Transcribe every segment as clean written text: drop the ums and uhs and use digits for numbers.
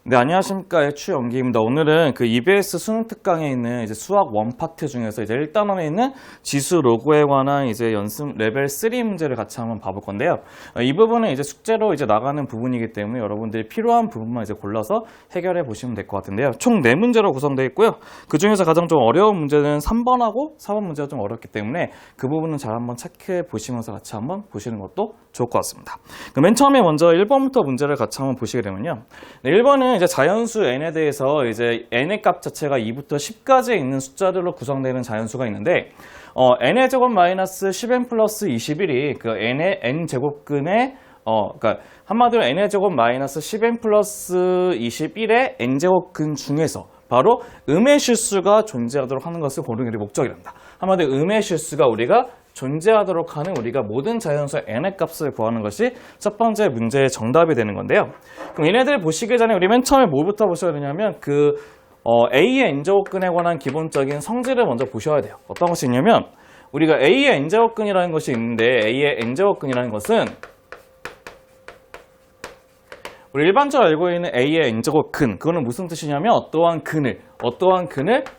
네, 안녕하십니까. 추영기입니다. 오늘은 그 EBS 수능 특강에 있는 이제 수학 원 파트 중에서 이제 1단원에 있는 지수 로그에 관한 이제 연습 레벨 3 문제를 같이 한번 봐볼 건데요. 이 부분은 이제 숙제로 이제 나가는 부분이기 때문에 여러분들이 필요한 부분만 이제 골라서 해결해 보시면 될 것 같은데요. 총 4문제로 구성되어 있고요. 그 중에서 가장 좀 어려운 문제는 3번하고 4번 문제가 좀 어렵기 때문에 그 부분은 잘 한번 체크해 보시면서 같이 한번 보시는 것도 좋을 것 같습니다. 맨 처음에 먼저 1번부터 문제를 같이 한번 보시게 되면요. 네, 1번은 이제 자연수 n에 대해서 이제 n의 값 자체가 2부터 10까지 있는 숫자들로 구성되는 자연수가 있는데 n의 제곱 마이너스 10n 플러스 21이 그 n의 n제곱근의 그러니까 한마디로 n의 제곱 마이너스 10n 플러스 21의 n제곱근 중에서 바로 음의 실수가 존재하도록 하는 것을 고르는 게 목적이랍니다. 한마디로 음의 실수가 우리가 존재하도록 하는 우리가 모든 자연수 n의 값을 구하는 것이 첫 번째 문제의 정답이 되는 건데요. 그럼 얘네들 보시기 전에 우리 맨 처음에 뭐부터 보셔야 되냐면 A의 n제곱근에 관한 기본적인 성질을 먼저 보셔야 돼요. 어떤 것이 있냐면 우리가 A의 n제곱근이라는 것이 있는데 A의 n제곱근이라는 것은 우리 일반적으로 알고 있는 A의 n제곱근, 그거는 무슨 뜻이냐면 어떠한 근을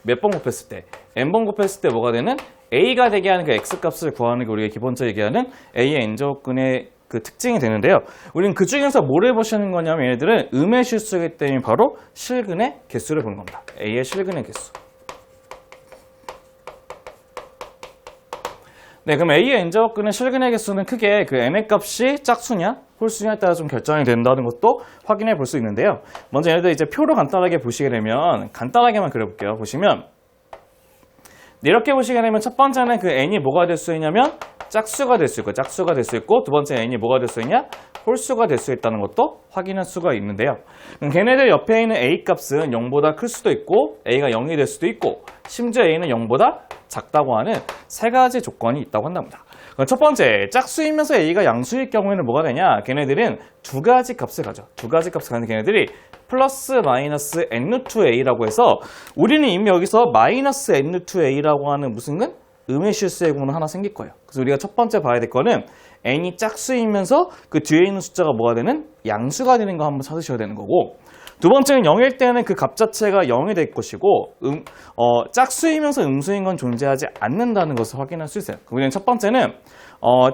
몇 번 곱했을 때, n번 곱했을 때 뭐가 되는 A가 되게 하는 그 X값을 구하는 게 우리가 기본적으로 얘기하는 A의 n제곱근의 그 특징이 되는데요. 우리는 그 중에서 뭐를 보시는 거냐면 얘네들은 음의 실수이기 때문에 바로 실근의 개수를 보는 겁니다. A의 실근의 개수. 네, 그럼 A의 n제곱근의 실근의 개수는 크게 그 n의 값이 짝수냐 홀수냐에 따라 좀 결정이 된다는 것도 확인해 볼 수 있는데요. 먼저 얘네들 이제 표로 간단하게 보시게 되면 간단하게만 그려볼게요. 보시면 이렇게 보시게 되면 첫 번째는 그 n이 뭐가 될 수 있냐면 짝수가 될 수 있고 짝수가 될 수 있고 두 번째 n이 뭐가 될 수 있냐 홀수가 될 수 있다는 것도 확인할 수가 있는데요. 그럼 걔네들 옆에 있는 a 값은 0보다 클 수도 있고 a가 0이 될 수도 있고 심지어 a는 0보다 작다고 하는 세 가지 조건이 있다고 한답니다. 첫 번째, 짝수이면서 a가 양수일 경우에는 뭐가 되냐? 걔네들은 두 가지 값을 가져. 두 가지 값을 가는 걔네들이 플러스 마이너스 n-a라고 해서 우리는 이미 여기서 마이너스 n-a라고 하는 무슨 근? 음의 실수의 구문은 하나 생길 거예요. 그래서 우리가 첫 번째 봐야 될 거는 n이 짝수이면서 그 뒤에 있는 숫자가 뭐가 되는? 양수가 되는 거 한번 찾으셔야 되는 거고 두 번째는 0일 때는 그 값 자체가 0이 될 것이고 짝수이면서 음수인 건 존재하지 않는다는 것을 확인할 수 있어요. 우리는 첫 번째는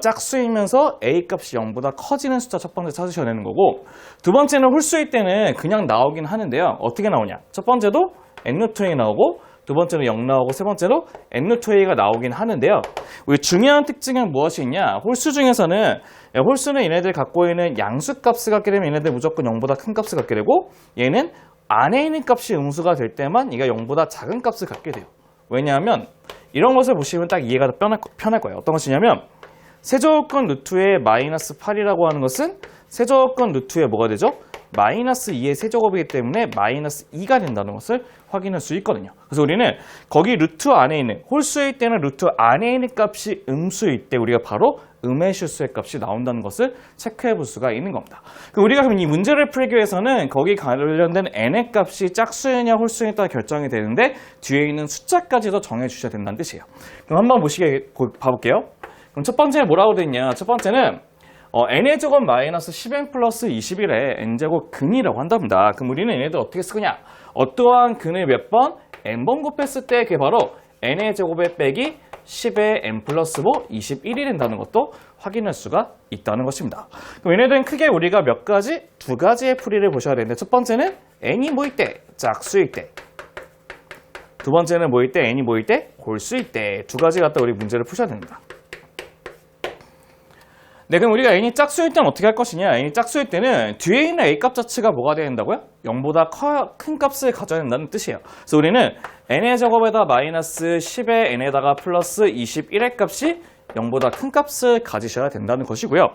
짝수이면서 a 값이 0보다 커지는 숫자 첫 번째 찾으셔야 되는 거고 두 번째는 홀수일 때는 그냥 나오긴 하는데요. 어떻게 나오냐? 첫 번째도 n-a 나오고 두 번째는 0 나오고 세 번째로 n-a가 나오긴 하는데요. 우리 중요한 특징은 무엇이 있냐? 홀수 중에서는 홀수는 얘네들 갖고 있는 양수 값을 갖게 되면 얘네들 무조건 0보다 큰 값을 갖게 되고 얘는 안에 있는 값이 음수가 될 때만 얘가 0보다 작은 값을 갖게 돼요. 왜냐하면 이런 것을 보시면 딱 이해가 더 편할 거예요. 어떤 것이냐면 세제곱근 루트의 마이너스 8이라고 하는 것은 세제곱근 루트의 뭐가 되죠? 마이너스 2의 세제곱이기 때문에 마이너스 2가 된다는 것을 확인할 수 있거든요. 그래서 우리는 거기 루트 안에 있는 홀수일 때는 루트 안에 있는 값이 음수일 때 우리가 바로 음의 실수의 값이 나온다는 것을 체크해 볼 수가 있는 겁니다. 우리가 그럼 이 문제를 풀기 위해서는 거기 관련된 n의 값이 짝수냐 홀수냐에 따라 결정이 되는데 뒤에 있는 숫자까지도 정해 주셔야 된다는 뜻이에요. 그럼 한번 봐볼게요. 그럼 첫 번째 뭐라고 돼 있냐? 첫 번째는 n의 제곱 마이너스 10n 플러스 21의 n제곱 근이라고 한답니다. 그럼 우리는 얘네들 어떻게 쓰느냐? 어떠한 근을 몇 번? n번 곱했을 때 그게 바로 n의 제곱에 빼기 10의 n 플러스 21이 된다는 것도 확인할 수가 있다는 것입니다. 그럼 얘네들은 크게 우리가 몇 가지? 두 가지의 풀이를 보셔야 되는데 첫 번째는 n이 뭐일 때? 짝수일 때. 두 번째는 뭐일 때? n이 뭐일 때? 골수일 때. 두 가지 갖다 우리 문제를 푸셔야 됩니다. 네, 그럼 우리가 n이 짝수일 때는 어떻게 할 것이냐? n이 짝수일 때는 뒤에 있는 a 값 자체가 뭐가 돼야 된다고요? 0보다 큰 값을 가져야 된다는 뜻이에요. 그래서 우리는 n의 제곱에다 마이너스 10의 n에다가 플러스 21의 값이 0보다 큰 값을 가지셔야 된다는 것이고요.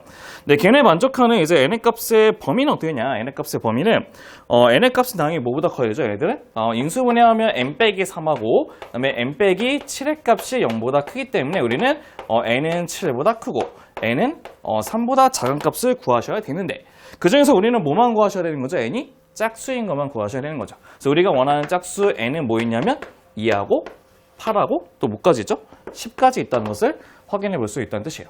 네, 걔네 만족하는 이제 n의 값의 범위는 어떻게 되냐? n의 값의 범위는 n의 값은 당연히 뭐보다 커야 되죠, 얘네들은? 인수분해하면 n 빼기 3하고 그다음에 n 빼기 7의 값이 0보다 크기 때문에 우리는 n은 7보다 크고 n은 3보다 작은 값을 구하셔야 되는데 그 중에서 우리는 뭐만 구하셔야 되는 거죠? n이 짝수인 것만 구하셔야 되는 거죠. 그래서 우리가 원하는 짝수 n은 뭐 있냐면 2하고 8하고 또 뭐까지 있죠? 10까지 있다는 것을 확인해 볼 수 있다는 뜻이에요.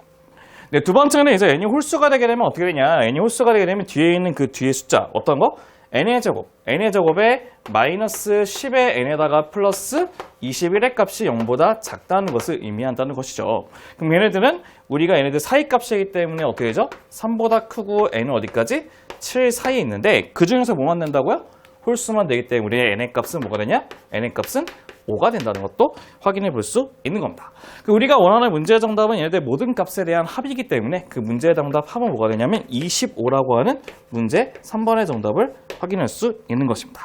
네, 두 번째는 이제 n이 홀수가 되게 되면 어떻게 되냐? n이 홀수가 되게 되면 뒤에 있는 그 뒤에 숫자 어떤 거? n의 제곱에 마이너스 10의 n에다가 플러스 21의 값이 0보다 작다는 것을 의미한다는 것이죠. 그럼 얘네들은 우리가 얘네들 사이 값이기 때문에 어떻게 되죠? 3보다 크고 n은 어디까지? 7 사이에 있는데 그 중에서 뭐만 된다고요? 홀수만 되기 때문에 우리의 n의 값은 뭐가 되냐? n의 값은 5가 된다는 것도 확인해 볼 수 있는 겁니다. 우리가 원하는 문제의 정답은 얘네들 모든 값에 대한 합이기 때문에 그 문제의 정답 합은 뭐가 되냐면 25라고 하는 문제 3번의 정답을 확인할 수 있는 것입니다.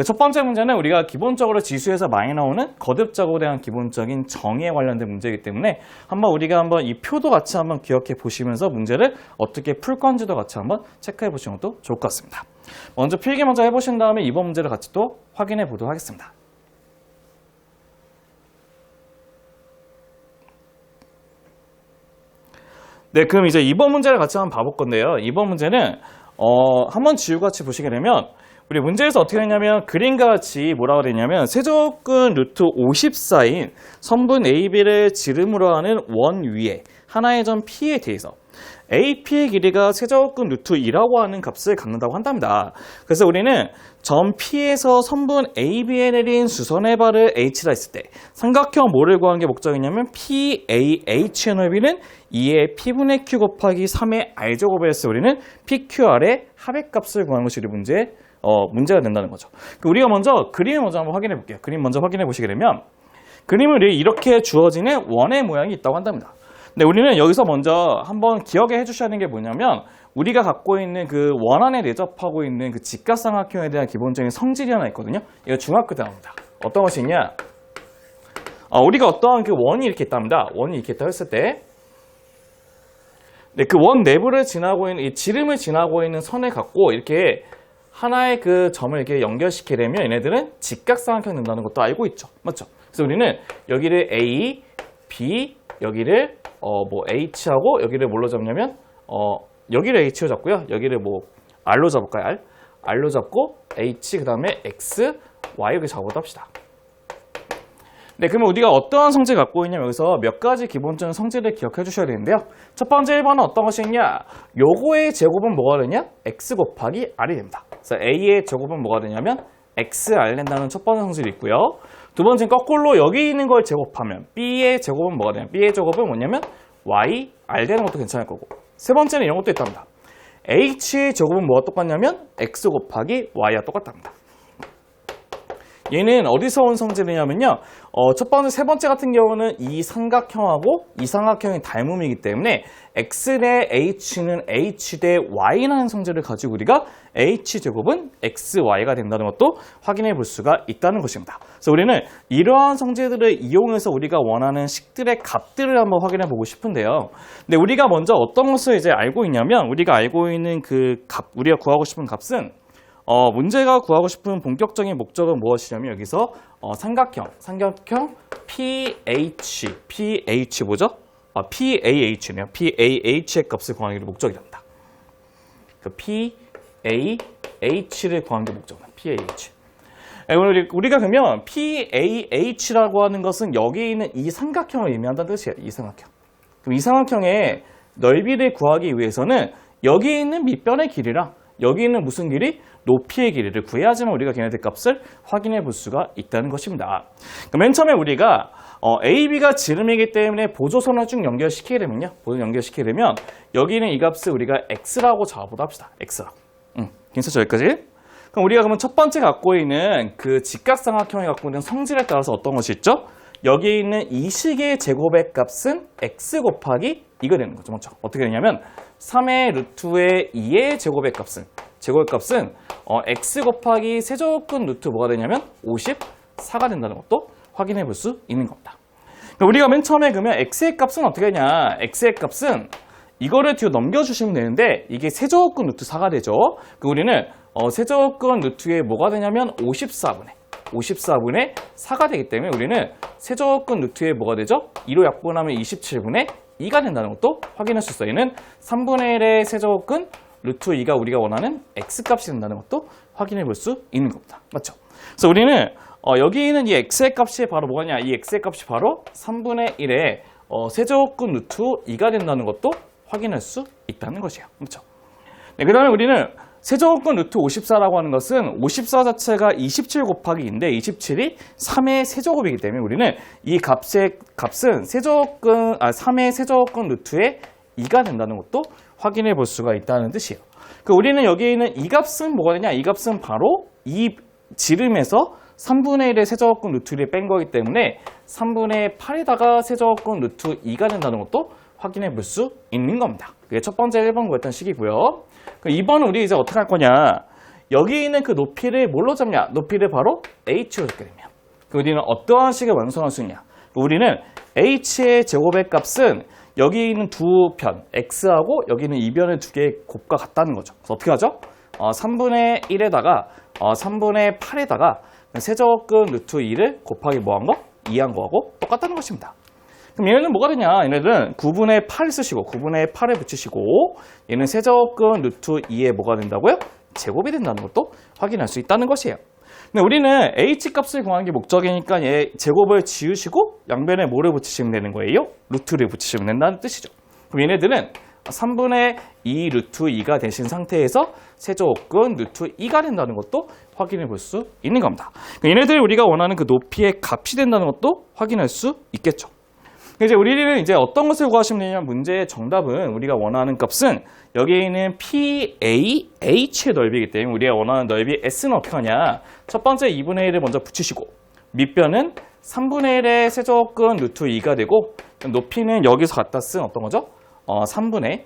첫 번째 문제는 우리가 기본적으로 지수에서 많이 나오는 거듭작업에 대한 기본적인 정의에 관련된 문제이기 때문에 우리가 이 표도 같이 한번 기억해 보시면서 문제를 어떻게 풀 건지도 같이 한번 체크해 보시는 것도 좋을 것 같습니다. 먼저 필기 먼저 해보신 다음에 이번 문제를 같이 또 확인해 보도록 하겠습니다. 네, 그럼 이제 이번 문제를 같이 한번 봐볼 건데요. 이번 문제는 한번 지우같이 보시게 되면 우리 문제에서 어떻게 되냐면 그림과 같이 뭐라고 되냐면 세제곱근 루트 54인 선분 AB를 지름으로 하는 원 위에 하나의 점 P에 대해서 AP의 길이가 세제곱근 루트 2라고 하는 값을 갖는다고 한답니다. 그래서 우리는 점 P에서 선분 AB에 내린 수선의 발을 H라 했을 때 삼각형 뭐를 구하는 게 목적이냐면 PAH의 넓이는 2의 P분의 Q 곱하기 3의 R제곱을 했을 때 우리는 PQR의 합의 값을 구하는 것이 우리 문제가 된다는 거죠. 우리가 먼저 그림을 먼저 한번 확인해 볼게요. 그림 먼저 확인해 보시게 되면 그림을 이렇게 주어지는 원의 모양이 있다고 한답니다. 근데 우리는 여기서 먼저 한번 기억해 주셔야 하는 게 뭐냐면 우리가 갖고 있는 그 원안에 내접하고 있는 그 직각삼각형에 대한 기본적인 성질이 하나 있거든요. 이거 중학교 때 나옵니다. 어떤 것이 있냐? 우리가 어떠한 그 원이 이렇게 있답니다. 원이 이렇게 있다 했을 때 그 원 내부를 지나고 있는 이 지름을 지나고 있는 선을 갖고 이렇게 하나의 그 점을 이렇게 연결시키려면 얘네들은 직각삼각형이 된다는 것도 알고 있죠. 맞죠? 그래서 우리는 여기를 A, B, 여기를 H하고 여기를 뭘로 잡냐면 여기를 H로 잡고요. 여기를 R로 잡을까요? R로 잡고 H 그 다음에 X, Y 이렇게 잡아보도록 합시다. 네, 그러면 우리가 어떠한 성질을 갖고 있냐면 여기서 몇 가지 기본적인 성질을 기억해 주셔야 되는데요. 첫 번째 1번은 어떤 것이 있냐? 요거의 제곱은 뭐가 되냐? X 곱하기 R이 됩니다. 그래서 A의 제곱은 뭐가 되냐면 XR 된다는 첫 번째 성질이 있고요. 두 번째는 거꾸로 여기 있는 걸 제곱하면 B의 제곱은 뭐가 되냐? B의 제곱은 뭐냐면 YR 되는 것도 괜찮을 거고. 세 번째는 이런 것도 있답니다. H의 제곱은 뭐가 똑같냐면 X 곱하기 Y와 똑같답니다. 얘는 어디서 온 성질이냐면요. 첫 번째, 세 번째 같은 경우는 이 삼각형하고 이 삼각형의 닮음이기 때문에 X 대 H는 H 대 Y라는 성질을 가지고 우리가 H제곱은 XY가 된다는 것도 확인해 볼 수가 있다는 것입니다. 그래서 우리는 이러한 성질들을 이용해서 우리가 원하는 식들의 값들을 한번 확인해 보고 싶은데요. 근데 우리가 먼저 어떤 것을 이제 알고 있냐면 우리가 알고 있는 그 값, 우리가 구하고 싶은 값은 문제가 구하고 싶은 본격적인 목적은 무엇이냐면 여기서 삼각형 PH 뭐죠? PAH네요. PAH의 값을 구하는 게 목적이 됩니다. 그 PAH를 구하는 게 목적입니다. PAH. 우리가 그러면 PAH라고 하는 것은 여기 있는 이 삼각형을 의미한다는 뜻이에요. 이 삼각형. 그럼 이 삼각형의 넓이를 구하기 위해서는 여기 있는 밑변의 길이랑 여기 있는 무슨 길이? 높이의 길이를 구해야지만 우리가 걔네들 값을 확인해 볼 수가 있다는 것입니다. 맨 처음에 우리가 AB가 지름이기 때문에 보조선을 쭉 연결시키게 되면요. 여기는 이 값을 우리가 X라고 잡아보도록 합시다. X라고. 괜찮죠? 여기까지? 그럼 우리가 그러면 첫 번째 갖고 있는 그 직각삼각형이 갖고 있는 성질에 따라서 어떤 것이 있죠? 여기 있는 이 식의 제곱의 값은 X 곱하기 2가 되는 거죠. 맞죠? 어떻게 되냐면 3의 루트의 2의 제곱의 값은 X 곱하기 세제곱근 루트 뭐가 되냐면 54가 된다는 것도 확인해 볼 수 있는 겁니다. 그러니까 우리가 맨 처음에 그러면 X의 값은 어떻게 되냐? X의 값은 이거를 뒤로 넘겨주시면 되는데 이게 세제곱근 루트 4가 되죠. 우리는 세제곱근 루트에 뭐가 되냐면 54분의 4가 되기 때문에 우리는 세제곱근 루트에 뭐가 되죠? 2로 약분하면 27분의 2가 된다는 것도 확인할 수 있어요. 얘는 3분의 1의 세제곱근 루트 2가 우리가 원하는 X값이 된다는 것도 확인해 볼 수 있는 겁니다. 맞죠? 그래서 우리는 여기 있는 이 X의 값이 바로 뭐냐? 이 X의 값이 바로 3분의 1의 세제곱근 루트 2가 된다는 것도 확인할 수 있다는 것이에요. 그렇죠? 네, 그 다음에 우리는 세제곱근 루트 54라고 하는 것은 54 자체가 27 곱하기 2인데 27이 3의 세제곱이기 때문에 우리는 이 값은 3의 세제곱근 루트의 2가 된다는 것도 확인해 볼 수가 있다는 뜻이에요. 우리는 여기에 있는 이 값은 뭐가 되냐? 이 값은 바로 이 지름에서 3분의 1의 세제곱근 루트 1을 뺀 거기 때문에 3분의 8에다가 세제곱근 루트 2가 된다는 것도 확인해 볼 수 있는 겁니다. 그게 첫 번째 1번 구했던 식이고요. 2번은 우리 이제 어떻게 할 거냐? 여기 있는 그 높이를 뭘로 잡냐? 높이를 바로 h로 잡게 되면 우리는 어떠한 식을 완성할 수 있냐? 우리는 h의 제곱의 값은 여기 있는 두 편, x하고 여기 있는 이 변의 두 개의 곱과 같다는 거죠. 그래서 어떻게 하죠? 3분의 1에다가 3분의 8에다가 세제곱근 루트 2를 곱하기 뭐한 거? 2한 거하고 똑같다는 것입니다. 그럼 얘네는 뭐가 되냐? 얘네들은 9분의 8 쓰시고 9분의 8에 붙이시고 얘는 세제곱근 루트 2에 뭐가 된다고요? 제곱이 된다는 것도 확인할 수 있다는 것이에요. 근데 우리는 h값을 구하는 게 목적이니까 얘 제곱을 지우시고 양변에 뭐를 붙이시면 되는 거예요? 루트를 붙이시면 된다는 뜻이죠. 그럼 얘네들은 3분의 2 루트 2가 되신 상태에서 세제곱근 루트 2가 된다는 것도 확인해 볼 수 있는 겁니다. 얘네들 우리가 원하는 그 높이의 값이 된다는 것도 확인할 수 있겠죠. 이제 우리는 이제 어떤 것을 구하시면 되냐면 문제의 정답은 우리가 원하는 값은 여기에 있는 PAH의 넓이이기 때문에 우리가 원하는 넓이 S는 어떻게 하냐? 첫 번째 2분의 1을 먼저 붙이시고 밑변은 3분의 1의 세제곱근 루트 2가 되고 높이는 여기서 갖다 쓴 어떤 거죠? 3분의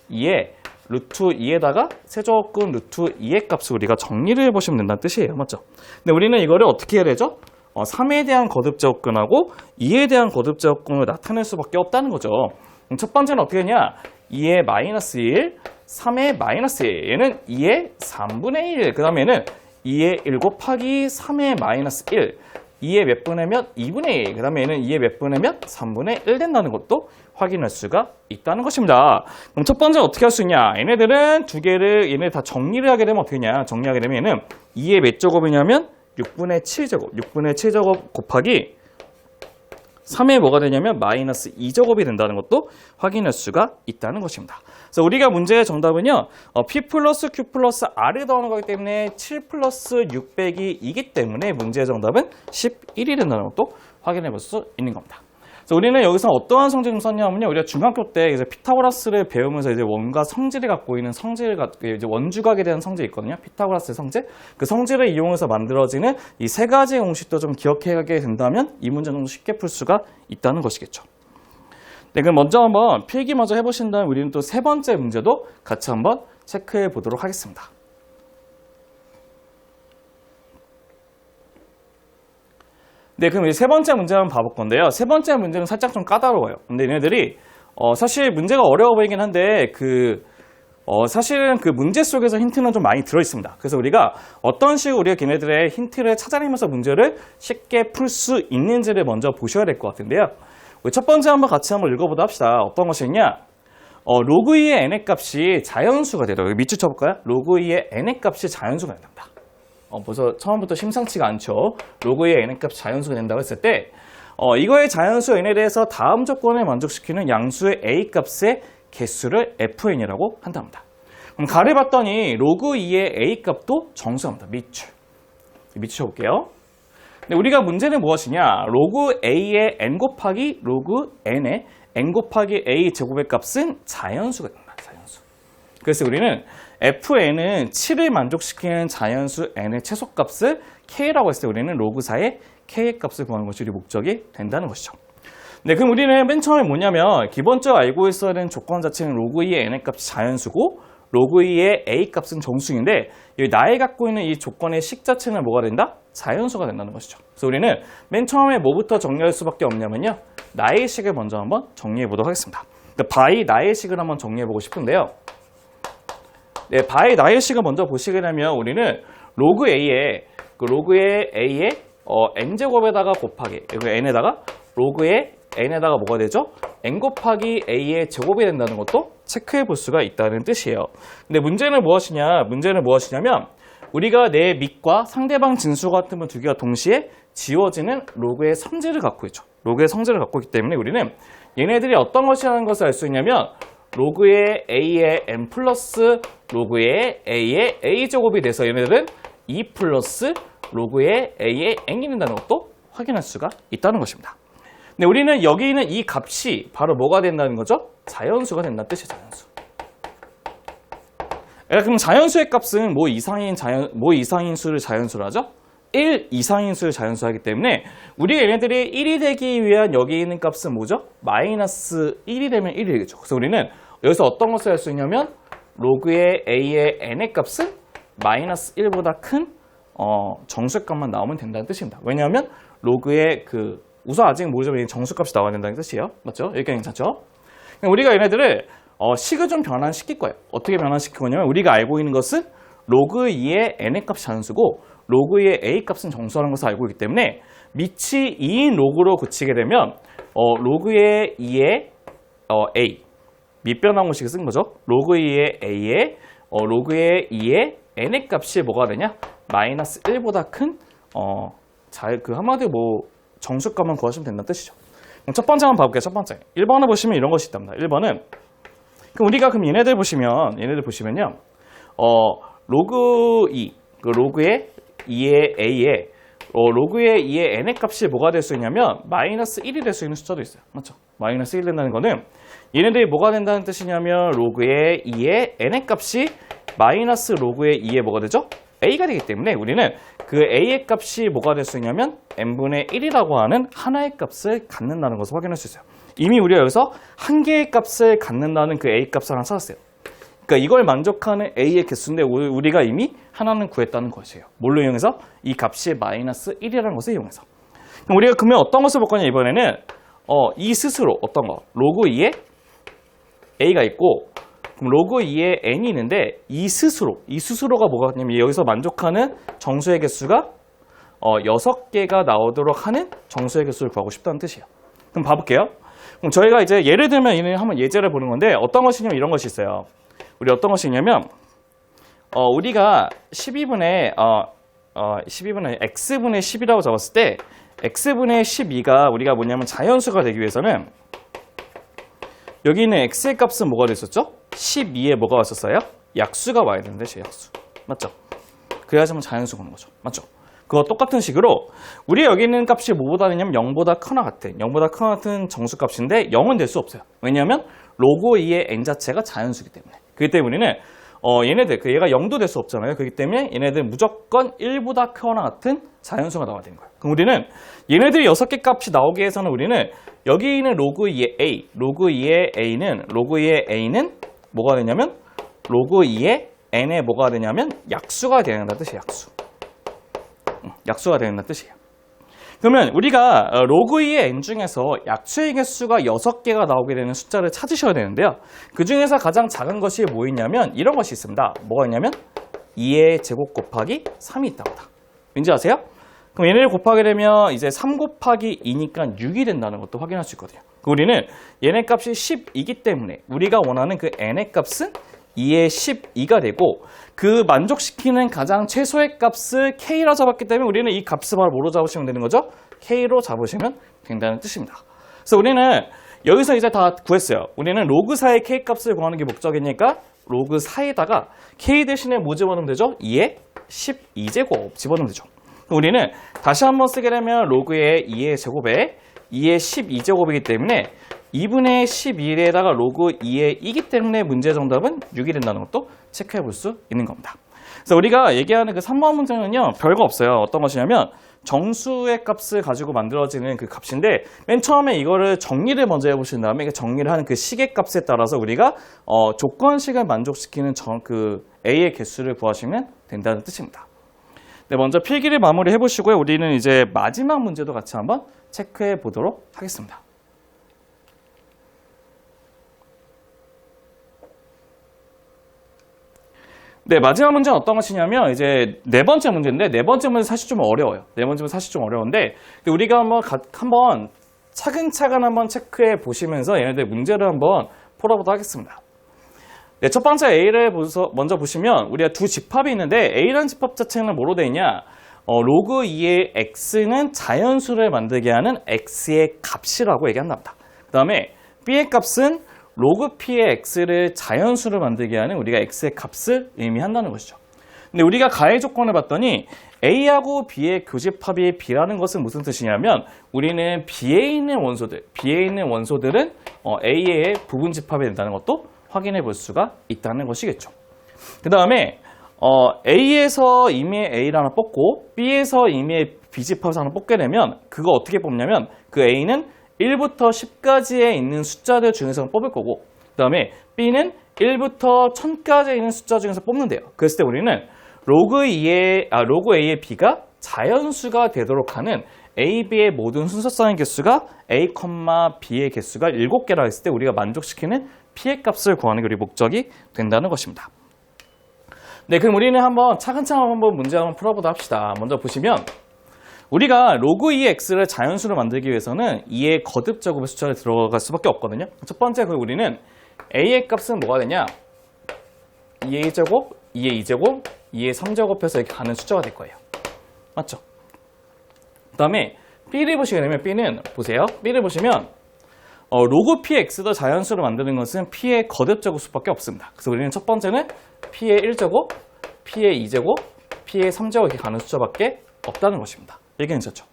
2의 루트 2에다가 세제곱근 루트 2의 값을 우리가 정리를 해보시면 된다는 뜻이에요. 맞죠? 근데 우리는 이거를 어떻게 해야 되죠? 3에 대한 거듭제곱근하고 2에 대한 거듭제곱근을 나타낼 수밖에 없다는 거죠. 첫 번째는 어떻게 하냐? 2의 마이너스 1, 3의 마이너스 1. 얘는 2의 3분의 1. 그 다음에는 2의 1 곱하기 3의 마이너스 1. 2의 몇 분의 몇? 2분의 1. 그 다음에 얘는 2의 몇 분의 몇? 3분의 1 된다는 것도 확인할 수가 있다는 것입니다. 그럼 첫 번째 어떻게 할 수 있냐? 얘네들은 두 개를 얘네 다 정리를 하게 되면 어떻게 하냐? 정리하게 되면 얘는 2의 몇 제곱이냐면 6분의 7제곱, 6분의 7제곱 곱하기 3에 뭐가 되냐면 마이너스 2제곱이 된다는 것도 확인할 수가 있다는 것입니다. 그래서 우리가 문제의 정답은요. P 플러스 Q 플러스 R을 더하는 거기 때문에 7 플러스 600이 2기 때문에 문제의 정답은 11이 된다는 것도 확인해 볼 수 있는 겁니다. 그래서 우리는 여기서 어떠한 성질을 썼냐면요. 우리가 중학교 때 이제 피타고라스를 배우면서 이제 원과 성질을 갖고 있는 이제 원주각에 대한 성질이 있거든요. 피타고라스의 성질. 그 성질을 이용해서 만들어지는 이 세 가지의 공식도 좀 기억해 가게 된다면 이 문제는 좀 쉽게 풀 수가 있다는 것이겠죠. 네, 그럼 먼저 한번 필기 먼저 해보신 다음 우리는 또 세 번째 문제도 같이 한번 체크해 보도록 하겠습니다. 네, 그럼 이제 세 번째 문제 한번 봐볼 건데요. 세 번째 문제는 살짝 좀 까다로워요. 근데 얘네들이 사실 문제가 어려워 보이긴 한데 사실은 그 문제 속에서 힌트는 좀 많이 들어있습니다. 그래서 우리가 어떤 식으로 우리가 걔네들의 힌트를 찾아내면서 문제를 쉽게 풀 수 있는지를 먼저 보셔야 될 것 같은데요. 우리 첫 번째 한번 같이 한번 읽어보도록 합시다. 어떤 것이냐? 로그 2의 n의 값이 자연수가 되다. 여기 밑줄 쳐볼까요? 로그 2의 n의 값이 자연수가 된다. 벌써 처음부터 심상치가 않죠. 로그 2의 n의 값이 자연수가 된다고 했을 때 이거의 자연수 n에 대해서 다음 조건을 만족시키는 양수의 a 값의 개수를 fn이라고 한답니다. 그럼 가를 봤더니 로그 2의 a 값도 정수합니다. 밑줄 쳐볼게요. 근데 우리가 문제는 무엇이냐? 로그 a의 n 곱하기 로그 n의 n 곱하기 a 제곱의 값은 자연수가 됩니다. 자연수. 그래서 우리는 fn은 7을 만족시키는 자연수 n의 최소값을 k라고 했을 때 우리는 로그 4의 k의 값을 구하는 것이 우리 목적이 된다는 것이죠. 네, 그럼 우리는 맨 처음에 뭐냐면 기본적으로 알고 있어야 되는 조건 자체는 로그 2의 n의 값이 자연수고 로그 2의 a 값은 정수인데 여기 나에 갖고 있는 이 조건의 식 자체는 뭐가 된다? 자연수가 된다는 것이죠. 그래서 우리는 맨 처음에 뭐부터 정리할 수밖에 없냐면요. 나의 식을 먼저 한번 정리해 보도록 하겠습니다. 바이 나의 식을 한번 정리해 보고 싶은데요. 네, 바이 나의 식을 먼저 보시게 되면 우리는 로그 a의 n제곱에다가 곱하기 n에다가 로그의 n에다가 뭐가 되죠? n 곱하기 a의 제곱이 된다는 것도 체크해 볼 수가 있다는 뜻이에요. 근데 문제는 무엇이냐면 우리가 내 밑과 상대방 진수 같은 두 개가 동시에 지워지는 로그의 성질을 갖고 있죠. 로그의 성질을 갖고 있기 때문에 우리는 얘네들이 어떤 것이라는 것을 알 수 있냐면 로그의 a의 n 플러스 로그의 a의 a제곱이 돼서 얘네들은 2 플러스 로그의 a의 n이 된다는 것도 확인할 수가 있다는 것입니다. 근데 우리는 여기 있는 이 값이 바로 뭐가 된다는 거죠? 자연수가 된다는 뜻이에요. 자연수. 그럼 자연수의 값은 뭐 이상인 수를 자연수로 하죠? 1 이상인 수를 자연수 하기 때문에 우리가 얘네들이 1이 되기 위한 여기 있는 값은 뭐죠? 마이너스 1이 되면 1이 되겠죠. 그래서 우리는 여기서 어떤 것을 할 수 있냐면 로그의 a의 n의 값은 마이너스 1보다 큰 정수값만 나오면 된다는 뜻입니다. 왜냐하면 로그의 우선 아직 모르지만 정수값이 나와야 된다는 뜻이에요. 맞죠? 여기까지 괜찮죠? 우리가 얘네들을 식을 좀 변환시킬 거예요. 어떻게 변환시킬 거냐면 우리가 알고 있는 것은 로그 2의 n의 값이 자연수고 로그 2의 a 값은 정수라는 것을 알고 있기 때문에 밑이 2인 로그로 고치게 되면 로그의 2의 a 밑변환 공식을 쓴 거죠. 로그 2의 a의 로그의 2의 n의 값이 뭐가 되냐? 마이너스 1보다 큰 한마디로 정수값만 구하시면 된다는 뜻이죠. 그럼 첫 번째 한번 봐볼게요. 첫 번째 1번을 보시면 이런 것이 있답니다. 1번은 그럼 얘네들 보시면요 로그 2 로그의 2의 a에 로그의 2의 n의 값이 뭐가 될 수 있냐면 마이너스 1이 될 수 있는 숫자도 있어요. 맞죠? 마이너스 1 된다는 거는 얘네들이 뭐가 된다는 뜻이냐면 로그의 2의 n의 값이 마이너스 로그의 2의 뭐가 되죠? a가 되기 때문에 우리는 그 a의 값이 뭐가 될 수 있냐면 n분의 1이라고 하는 하나의 값을 갖는다는 것을 확인할 수 있어요. 이미 우리가 여기서 한 개의 값을 갖는다는 그 a 값을 하나 찾았어요. 그러니까 이걸 만족하는 a의 개수인데 우리가 이미 하나는 구했다는 것이에요. 뭘로 이용해서? 이 값이 마이너스 1이라는 것을 이용해서. 그럼 우리가 그러면 어떤 것을 볼 거냐 이번에는 이 스스로 어떤 거? 로그 2의 a가 있고 그럼 로그 2의 n이 있는데 이 스스로가 뭐가 되냐면 여기서 만족하는 정수의 개수가 6개가 나오도록 하는 정수의 개수를 구하고 싶다는 뜻이에요. 그럼 봐볼게요. 그럼 저희가 이제 예를 들면 얘는 한번 예제를 보는 건데 어떤 것이냐면 이런 것이 있어요. 우리 어떤 것이 있냐면 우리가 12분의 x분의 10이라고 적었을 때 x분의 12가 우리가 뭐냐면 자연수가 되기 위해서는 여기 있는 x의 값은 뭐가 됐었죠? 12에 뭐가 왔었어요? 약수가 와야 되는데 약수. 맞죠? 그래야지만 자연수가 오는 거죠. 맞죠? 그거 똑같은 식으로 우리 여기 있는 값이 뭐보다 되냐면 0보다 크나 같은 0보다 크나 같은 정수값인데 0은 될 수 없어요. 왜냐하면 로그 2의 n 자체가 자연수이기 때문에. 그렇기 때문에 우리는 얘네들 얘가 0도 될 수 없잖아요. 그렇기 때문에 얘네들 무조건 1보다 크거나 같은 자연수가 나와야 되는 거예요. 그럼 우리는 얘네들이 6개 값이 나오기 위해서는 우리는 여기 있는 로그 2의 a, 로그 2의 a는 뭐가 되냐면 로그 2의 n에 뭐가 되냐면 약수가 되는다는 뜻이에요. 약수가 되는다는 뜻이에요. 그러면 우리가 로그 2의 n 중에서 약수의 개수가 6개가 나오게 되는 숫자를 찾으셔야 되는데요. 그 중에서 가장 작은 것이 뭐 있냐면 이런 것이 있습니다. 뭐가 있냐면 2의 제곱 곱하기 3이 있다고 합니다. 왠지 아세요? 그럼 얘네를 곱하게 되면 이제 3 곱하기 2니까 6이 된다는 것도 확인할 수 있거든요. 우리는 얘네 값이 10이기 때문에 우리가 원하는 그 n의 값은 2의 12가 되고 그 만족시키는 가장 최소의 값을 k라 잡았기 때문에 우리는 이 값을 바로 뭐로 잡으시면 되는 거죠? k로 잡으시면 된다는 뜻입니다. 그래서 우리는 여기서 이제 다 구했어요. 우리는 로그 4의 k 값을 구하는 게 목적이니까 로그 4에다가 k 대신에 뭐 집어넣으면 되죠? 2의 12제곱 집어넣으면 되죠. 우리는 다시 한번 쓰게 되면 로그의 2의 제곱에 2의 12제곱이기 때문에 2분의 11에다가 로그 2의 2이기 때문에 문제 정답은 6이 된다는 것도 체크해 볼 수 있는 겁니다. 그래서 우리가 얘기하는 그 3번 문제는요, 별거 없어요. 어떤 것이냐면 정수의 값을 가지고 만들어지는 그 값인데 맨 처음에 이거를 정리를 먼저 해보신 다음에 정리를 하는 그 식의 값에 따라서 우리가 조건식을 만족시키는 그 A의 개수를 구하시면 된다는 뜻입니다. 네, 먼저 필기를 마무리 해보시고요. 우리는 이제 마지막 문제도 같이 한번 체크해 보도록 하겠습니다. 네, 마지막 문제는 어떤 것이냐면 이제 네 번째 문제인데 네 번째 문제는 사실 좀 어려워요. 네 번째 문제는 사실 좀 어려운데 우리가 한번 차근차근 한번 체크해 보시면서 얘네들 문제를 한번 풀어보도록 하겠습니다. 네, 첫 번째 A를 먼저 보시면 우리가 두 집합이 있는데 A라는 집합 자체는 뭐로 되어 있냐? 로그 2의 X는 자연수를 만들게 하는 X의 값이라고 얘기한답니다. 그 다음에 B의 값은 로그 P의 X를 자연수로 만들게 하는 우리가 X의 값을 의미한다는 것이죠. 근데 우리가 가해 조건을 봤더니 A하고 B의 교집합이 B라는 것은 무슨 뜻이냐면 우리는 B에 있는 원소들은 A의 부분 집합이 된다는 것도 확인해 볼 수가 있다는 것이겠죠. 그 다음에 A에서 임의의 A를 하나 뽑고 B에서 임의의 B집합을 하나 뽑게 되면 그거 어떻게 뽑냐면 그 A는 1부터 10까지에 있는 숫자들 중에서 뽑을 거고 그 다음에 B는 1부터 1000까지에 있는 숫자 중에서 뽑는데요. 그랬을 때 우리는 로그 A의 B가 자연수가 되도록 하는 A, B의 모든 순서상의 개수가 A, B의 개수가 7개라 했을 때 우리가 만족시키는 P의 값을 구하는 게 우리 목적이 된다는 것입니다. 네, 그럼 우리는 한번 차근차근 한번 문제 한번 풀어보도록 합시다. 먼저 보시면 우리가 로그 2의 X를 자연수로 만들기 위해서는 2의 거듭제곱의 숫자를 들어갈 수밖에 없거든요. 첫 번째 우리는 A의 값은 뭐가 되냐? 2의 1제곱, 2의 2제곱, 2의 3제곱해서 이렇게 가는 숫자가 될 거예요. 맞죠? 그 다음에 B를 보시게 되면 B는 보세요. B를 보시면 로그 P의 X도 자연수로 만드는 것은 P의 거듭제곱 수밖에 없습니다. 그래서 우리는 첫 번째는 P의 1제곱, P의 2제곱, P의 3제곱 이렇게 가는 숫자밖에 없다는 것입니다. 이게 괜찮죠?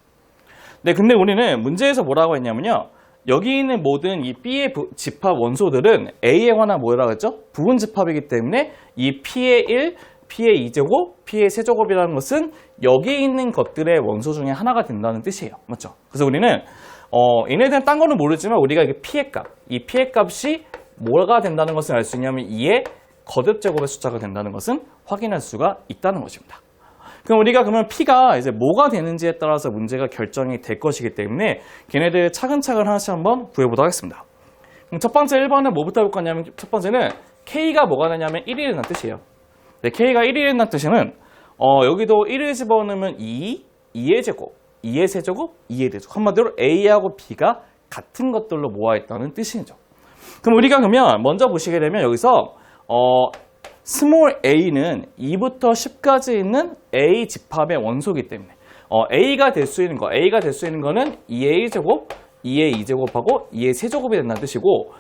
네, 근데 우리는 문제에서 뭐라고 했냐면요. 여기 있는 모든 이 B의 집합 원소들은 A에 관한 뭐라고 했죠? 부분 집합이기 때문에 이 P의 1, P의 2제곱, P의 세제곱이라는 것은 여기 있는 것들의 원소 중에 하나가 된다는 뜻이에요. 맞죠? 그래서 우리는 얘네들은 딴 거는 모르지만 우리가 이게 P의 값, 이 P의 값이 뭐가 된다는 것을 알 수 있냐면 2의 거듭제곱의 숫자가 된다는 것은 확인할 수가 있다는 것입니다. 그럼 우리가 그러면 P가 이제 뭐가 되는지에 따라서 문제가 결정이 될 것이기 때문에 걔네들 차근차근 하나씩 한번 구해보도록 하겠습니다. 그럼 첫 번째 1번은 뭐부터 해볼 거냐면 첫 번째는 K가 뭐가 되냐면 1이 된다는 뜻이에요. 네, K가 1이 된다는 뜻은 여기도 1을 집어넣으면 2의 제곱, 2의 세제곱, 2의 대제곱. 한마디로 A하고 B가 같은 것들로 모아있다는 뜻이죠. 그럼 우리가 그러면 먼저 보시게 되면 여기서 스몰 a는 2부터 10까지 있는 A 집합의 원소이기 때문에 A가 될 수 있는 거는 2의 1제곱, 2의 2제곱하고 2의 세제곱이 된다는 뜻이고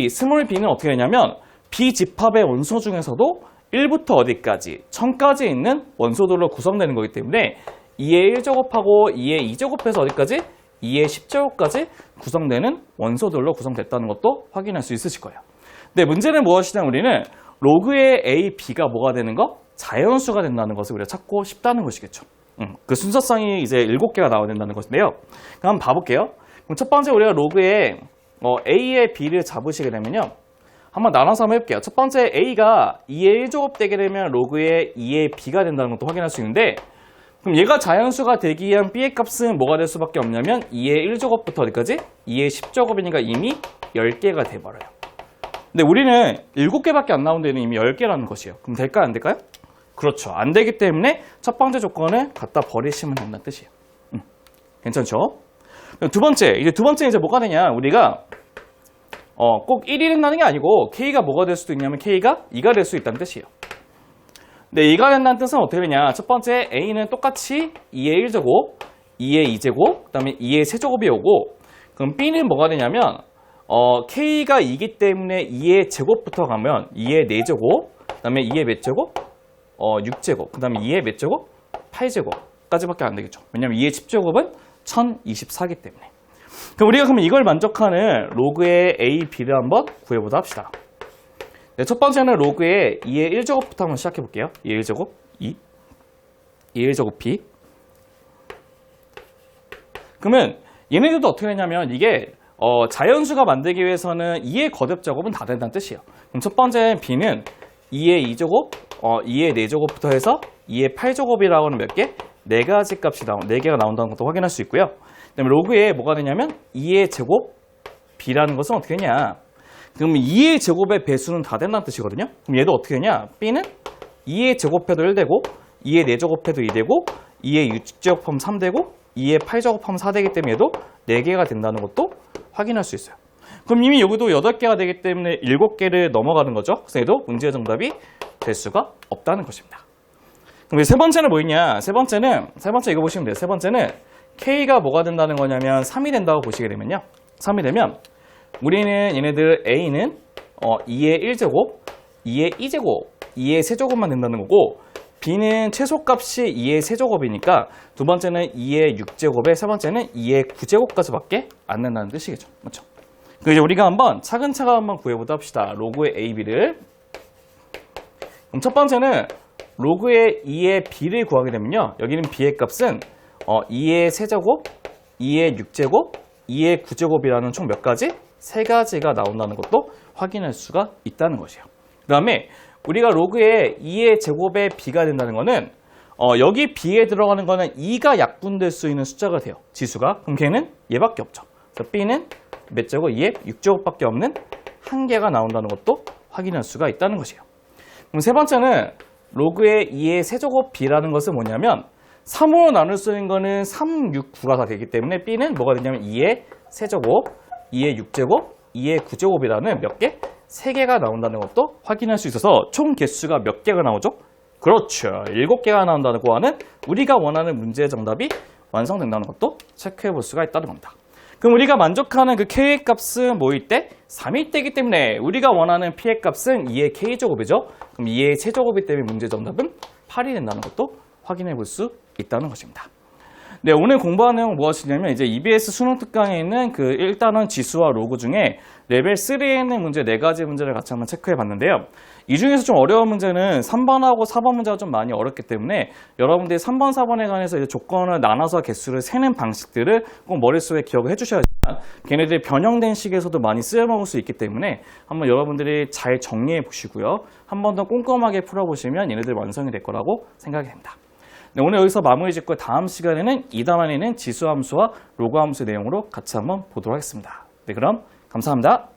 스몰 b는 어떻게 되냐면 B 집합의 원소 중에서도 1부터 어디까지, 1000까지 있는 원소들로 구성되는 거기 때문에 2의 1제곱하고 2의 2제곱해서 어디까지? 2의 10제곱까지 구성되는 원소들로 구성됐다는 것도 확인할 수 있으실 거예요. 네, 문제는 무엇이냐면 우리는 로그의 A, B가 뭐가 되는 거? 자연수가 된다는 것을 우리가 찾고 싶다는 것이겠죠. 그 순서상이 이제 7개가 나와야 된다는 것인데요. 그럼 한번 봐볼게요. 그럼 첫 번째 우리가 로그에 A의 B를 잡으시게 되면요. 한번 나눠서 한번 해볼게요. 첫 번째 A가 2의 1제곱 되게 되면 로그의 2의 B가 된다는 것도 확인할 수 있는데 그럼 얘가 자연수가 되기 위한 B의 값은 뭐가 될 수밖에 없냐면 2의 1제곱부터 어디까지? 2의 10제곱이니까 이미 10개가 돼버려요. 근데 우리는 7개밖에 안 나온 데는 이미 10개라는 것이에요. 그럼 될까요? 안 될까요? 그렇죠. 안 되기 때문에 첫 번째 조건을 갖다 버리시면 된다는 뜻이에요. 괜찮죠? 두 번째 이제 뭐가 되냐? 우리가 꼭 1이 된다는 게 아니고 K가 뭐가 될 수도 있냐면 K가 2가 될 수 있다는 뜻이에요. 네, 2가 된다는 뜻은 어떻게 되냐? 첫 번째 A는 똑같이 2의 1제곱, 2의 2제곱, 그 다음에 2의 세제곱이 오고 그럼 B는 뭐가 되냐면 K가 2기 때문에 2의 제곱부터 가면 2의 4제곱, 그 다음에 2의 몇 제곱? 6제곱, 그 다음에 2의 몇 제곱? 8제곱까지밖에 안 되겠죠. 왜냐면 2의 10제곱은 1024기 때문에. 그럼 우리가 그러면 이걸 만족하는 로그의 A, B를 한번 구해보도록 합시다. 네, 첫 번째는 로그의 2의 1제곱부터 한번 시작해 볼게요. 2의 1제곱, 2의 1제곱 B. 그러면 얘네들도 어떻게 되냐면 이게 자연수가 만들기 위해서는 2의 거듭제곱은 다 된다는 뜻이에요. 그럼 첫 번째 B는 2의 2제곱, 2의 4제곱부터 해서 2의 8제곱이라고 하는 몇 개? 4가지 값이 4개가 나온다는 것도 확인할 수 있고요. 그다음에 로그에 뭐가 되냐면 2의 제곱 B라는 것은 어떻게 되냐? 그러면 2의 제곱의 배수는 다 된다는 뜻이거든요. 그럼 얘도 어떻게 되냐? B는 2의 제곱해도 1되고 2의 4제곱해도 2되고 2의 6제곱하면 3되고 2의 8제곱하면 4되기 때문에 얘도 4개가 된다는 것도 확인할 수 있어요. 그럼 이미 여기도 8개가 되기 때문에 7개를 넘어가는 거죠. 그래서 얘도 문제의 정답이 될 수가 없다는 것입니다. 그럼 세 번째는 뭐있냐? 세 번째 이거 보시면 돼요. 세 번째는 K가 뭐가 된다는 거냐면 3이 된다고 보시게 되면요. 3이 되면 우리는 얘네들 A는 2의 1제곱, 2의 2제곱, 2의 세제곱만 된다는 거고 B는 최소값이 2의 세제곱이니까 두 번째는 2의 6제곱에 세 번째는 2의 9제곱까지밖에 안 된다는 뜻이겠죠. 맞죠? 그럼 이제 우리가 한번 차근차근 한번 구해보도록 합시다. 로그의 AB를. 그럼 첫 번째는 로그의 2의 B를 구하게 되면요. 여기는 B의 값은 2의 세제곱, 2의 6제곱, 2의 9제곱이라는 총 몇 가지? 세 가지가 나온다는 것도 확인할 수가 있다는 것이에요. 그 다음에 우리가 로그의 2의 제곱에 B가 된다는 거는 여기 B에 들어가는 거는 2가 약분될 수 있는 숫자가 돼요. 지수가. 그럼 걔는 얘밖에 없죠. 그래서 B는 몇 제곱? 2의 6제곱밖에 없는 한 개가 나온다는 것도 확인할 수가 있다는 것이에요. 그럼 세 번째는 로그의 2의 세제곱 B라는 것은 뭐냐면 3으로 나눌 수 있는 거는 3, 6, 9가 다 되기 때문에 B는 뭐가 되냐면 2의 세제곱, 2의 6제곱, 2의 9제곱이라는 몇 개? 3개가 나온다는 것도 확인할 수 있어서 총 개수가 몇 개가 나오죠? 그렇죠. 7개가 나온다고 하는 우리가 원하는 문제의 정답이 완성된다는 것도 체크해 볼 수가 있다는 겁니다. 그럼 우리가 만족하는 그 K의 값은 뭐일 때? 3일 때이기 때문에 우리가 원하는 P의 값은 2의 K제곱이죠. 그럼 2의 세제곱이기 때문에 문제 정답은 8이 된다는 것도 확인해 볼 수 있다는 것입니다. 네, 오늘 공부한 내용은 무엇이냐면 이제 EBS 수능 특강에 있는 그 1단원 지수와 로그 중에 레벨 3에 있는 문제 4가지 문제를 같이 한번 체크해 봤는데요. 이 중에서 좀 어려운 문제는 3번하고 4번 문제가 좀 많이 어렵기 때문에 여러분들이 3번, 4번에 관해서 이제 조건을 나눠서 개수를 세는 방식들을 꼭 머릿속에 기억을 해주셔야지만 걔네들이 변형된 식에서도 많이 쓰여먹을 수 있기 때문에 한번 여러분들이 잘 정리해 보시고요. 한 번 더 꼼꼼하게 풀어보시면 얘네들 완성이 될 거라고 생각이 됩니다. 네, 오늘 여기서 마무리 짓고 다음 시간에는 2단원에 있는 지수함수와 로그함수 내용으로 같이 한번 보도록 하겠습니다. 네, 그럼 감사합니다.